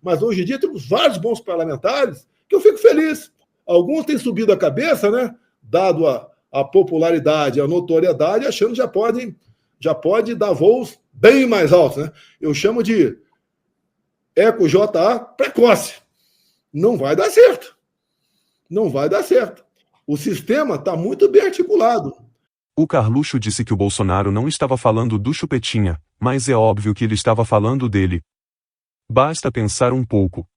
Mas hoje em dia temos vários bons parlamentares que eu fico feliz. Alguns têm subido a cabeça, né? Dado a popularidade, a notoriedade, achando que já pode dar voos bem mais altos, né? Eu chamo de EcoJA precoce. Não vai dar certo. Não vai dar certo. O sistema está muito bem articulado. O Carluxo disse que o Bolsonaro não estava falando do Chupetinha, mas é óbvio que ele estava falando dele. Basta pensar um pouco.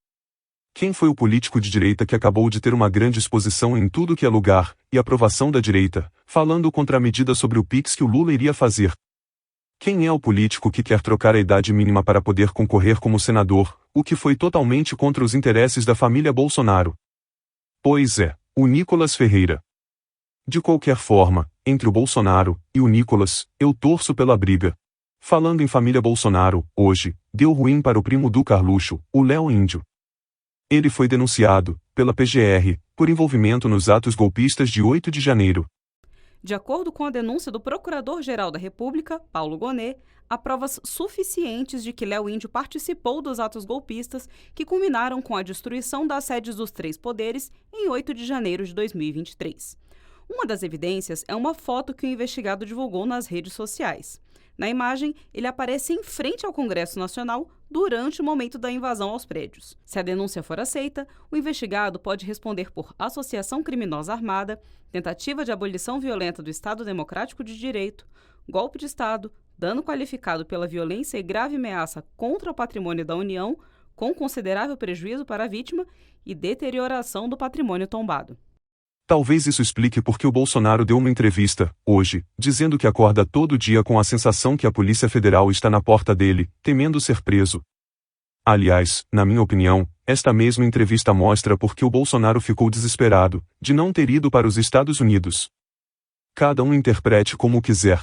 Quem foi o político de direita que acabou de ter uma grande exposição em tudo que é lugar, e aprovação da direita, falando contra a medida sobre o Pix que o Lula iria fazer? Quem é o político que quer trocar a idade mínima para poder concorrer como senador, o que foi totalmente contra os interesses da família Bolsonaro? Pois é, o Nicolas Ferreira. De qualquer forma, entre o Bolsonaro e o Nicolas, eu torço pela briga. Falando em família Bolsonaro, hoje, deu ruim para o primo do Carluxo, o Léo Índio. Ele foi denunciado, pela PGR, por envolvimento nos atos golpistas de 8 de janeiro. De acordo com a denúncia do Procurador-Geral da República, Paulo Gonet, há provas suficientes de que Léo Índio participou dos atos golpistas que culminaram com a destruição das sedes dos três poderes em 8 de janeiro de 2023. Uma das evidências é uma foto que o investigado divulgou nas redes sociais. Na imagem, ele aparece em frente ao Congresso Nacional durante o momento da invasão aos prédios. Se a denúncia for aceita, o investigado pode responder por associação criminosa armada, tentativa de abolição violenta do Estado Democrático de Direito, golpe de Estado, dano qualificado pela violência e grave ameaça contra o patrimônio da União, com considerável prejuízo para a vítima e deterioração do patrimônio tombado. Talvez isso explique por que o Bolsonaro deu uma entrevista, hoje, dizendo que acorda todo dia com a sensação que a Polícia Federal está na porta dele, temendo ser preso. Aliás, na minha opinião, esta mesma entrevista mostra por que o Bolsonaro ficou desesperado, de não ter ido para os Estados Unidos. Cada um interprete como quiser.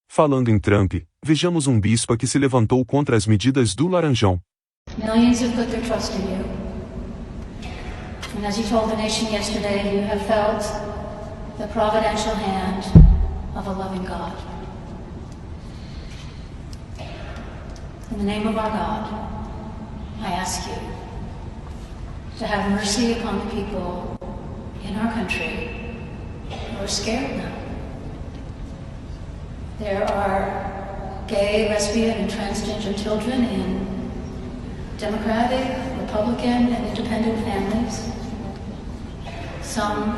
Falando em Trump, vejamos um bispo que se levantou contra as medidas do Laranjão. Millions have put their trust in you. And as you told the nation yesterday, you have felt the providential hand of a loving God. In the name of our God, I ask you to have mercy upon the people in our country who are scared now. There are gay, lesbian, and transgender children in Democratic, Republican, and independent families. Some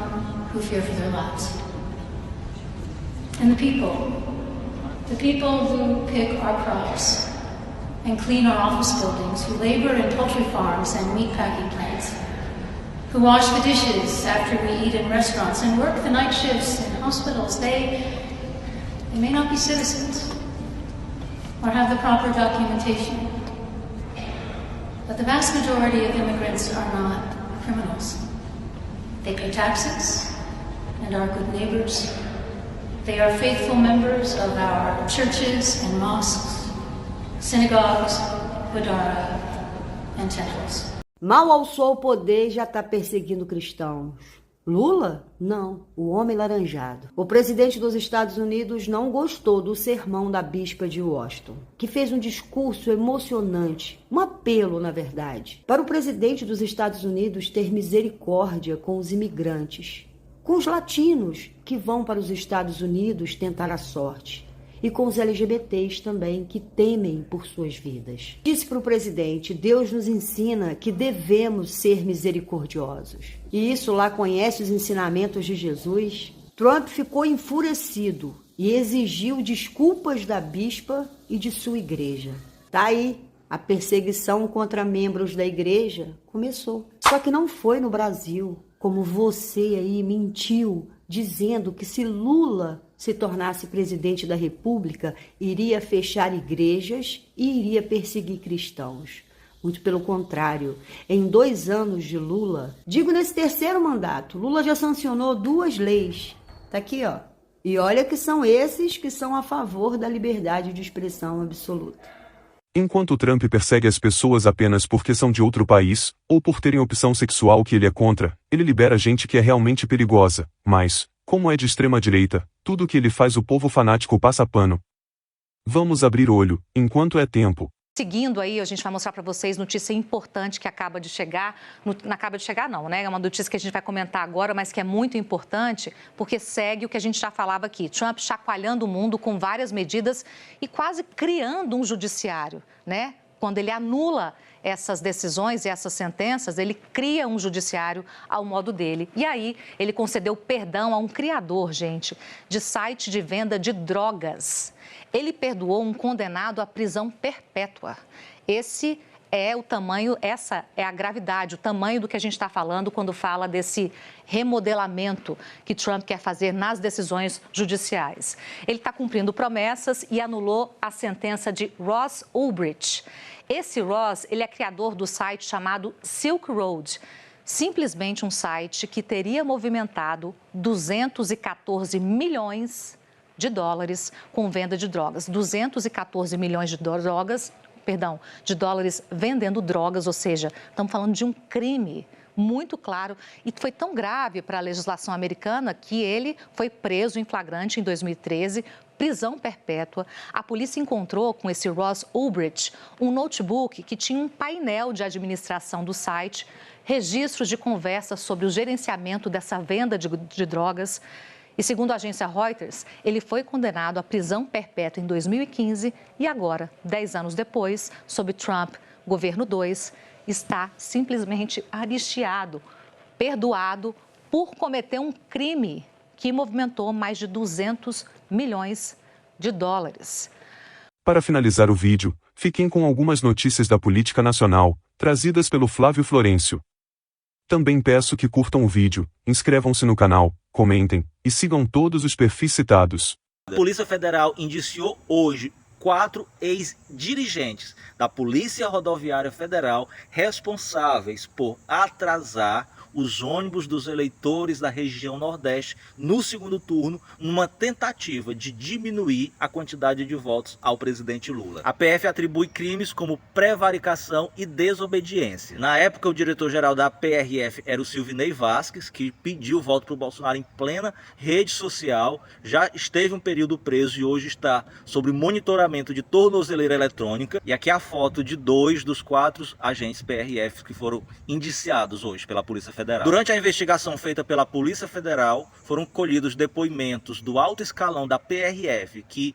who fear for their lives. And the people who pick our crops and clean our office buildings, who labor in poultry farms and meat packing plants, who wash the dishes after we eat in restaurants and work the night shifts in hospitals, they may not be citizens or have the proper documentation, but the vast majority of immigrants are not criminals. They pay taxes and are good neighbors. They are faithful members of our churches and mosques, synagogues, Guadara, and temples. Mal alçou o poder e já está perseguindo cristãos. Lula? Não, o homem laranjado. O presidente dos Estados Unidos não gostou do sermão da bispa de Washington, que fez um discurso emocionante, um apelo, na verdade, para o presidente dos Estados Unidos ter misericórdia com os imigrantes, com os latinos que vão para os Estados Unidos tentar a sorte, e com os LGBTs também, que temem por suas vidas. Disse para o presidente: Deus nos ensina que devemos ser misericordiosos. E isso lá conhece os ensinamentos de Jesus. Trump ficou enfurecido e exigiu desculpas da bispa e de sua igreja. Tá aí, a perseguição contra membros da igreja começou. Só que não foi no Brasil, como você aí mentiu, dizendo que se Lula se tornasse presidente da República, iria fechar igrejas e iria perseguir cristãos. Muito pelo contrário, em 2 anos de Lula, digo nesse 3º mandato, Lula já sancionou 2 leis. Tá aqui, ó. E olha que são esses que são a favor da liberdade de expressão absoluta. Enquanto Trump persegue as pessoas apenas porque são de outro país, ou por terem opção sexual que ele é contra, ele libera gente que é realmente perigosa. Mas, como é de extrema direita, tudo que ele faz o povo fanático passa pano. Vamos abrir olho, enquanto é tempo. Seguindo aí, a gente vai mostrar para vocês notícia importante que acaba de chegar. Não acaba de chegar não, né? É uma notícia que a gente vai comentar agora, mas que é muito importante, porque segue o que a gente já falava aqui. Trump chacoalhando o mundo com várias medidas e quase criando um judiciário, né? Quando ele anula essas decisões e essas sentenças, ele cria um judiciário ao modo dele. E aí, ele concedeu perdão a um criador, gente, de site de venda de drogas. Ele perdoou um condenado à prisão perpétua. Esse é o tamanho, essa é a gravidade, o tamanho do que a gente está falando quando fala desse remodelamento que Trump quer fazer nas decisões judiciais. Ele está cumprindo promessas e anulou a sentença de Ross Ulbricht. Esse Ross, ele é criador do site chamado Silk Road, simplesmente um site que teria movimentado 214 milhões de dólares com venda de drogas. 214 milhões de dólares vendendo drogas, ou seja, estamos falando de um crime muito claro e foi tão grave para a legislação americana que ele foi preso em flagrante em 2013, prisão perpétua. A polícia encontrou com esse Ross Ulbricht um notebook que tinha um painel de administração do site, registros de conversas sobre o gerenciamento dessa venda de drogas. E segundo a agência Reuters, ele foi condenado à prisão perpétua em 2015 e agora, 10 anos depois, sob Trump, governo 2, está simplesmente anistiado, perdoado por cometer um crime que movimentou mais de 200 milhões de dólares. Para finalizar o vídeo, fiquem com algumas notícias da política nacional, trazidas pelo Flávio Florencio. Também peço que curtam o vídeo, inscrevam-se no canal, comentem e sigam todos os perfis citados. A Polícia Federal indiciou hoje 4 ex-dirigentes da Polícia Rodoviária Federal responsáveis por atrasar os ônibus dos eleitores da região Nordeste no segundo turno, numa tentativa de diminuir a quantidade de votos ao presidente Lula. A PF atribui crimes como prevaricação e desobediência. Na época, o diretor-geral da PRF era o Silvinei Vasquez, que pediu voto para o Bolsonaro em plena rede social, já esteve um período preso e hoje está sob monitoramento de tornozeleira eletrônica. E aqui é a foto de 2 dos 4 agentes PRF que foram indiciados hoje pela Polícia Federal. Durante a investigação feita pela Polícia Federal, foram colhidos depoimentos do alto escalão da PRF que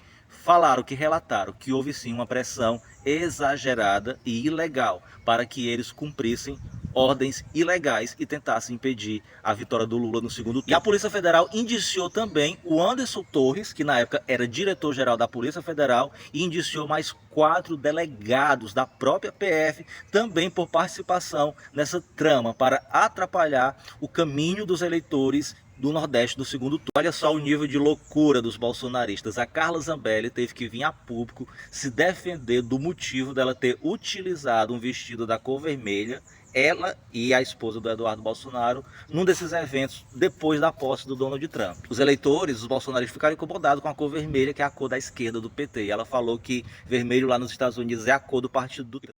relataram que houve sim uma pressão exagerada e ilegal para que eles cumprissem ordens ilegais e tentassem impedir a vitória do Lula no segundo turno. E a Polícia Federal indiciou também o Anderson Torres, que na época era diretor-geral da Polícia Federal, e indiciou mais 4 delegados da própria PF, também por participação nessa trama para atrapalhar o caminho dos eleitores do Nordeste do segundo turno. Olha só o nível de loucura dos bolsonaristas. A Carla Zambelli teve que vir a público se defender do motivo dela ter utilizado um vestido da cor vermelha, ela e a esposa do Eduardo Bolsonaro, num desses eventos depois da posse do Donald Trump. Os eleitores, os bolsonaristas, ficaram incomodados com a cor vermelha, que é a cor da esquerda do PT. E ela falou que vermelho lá nos Estados Unidos é a cor do partido do Trump.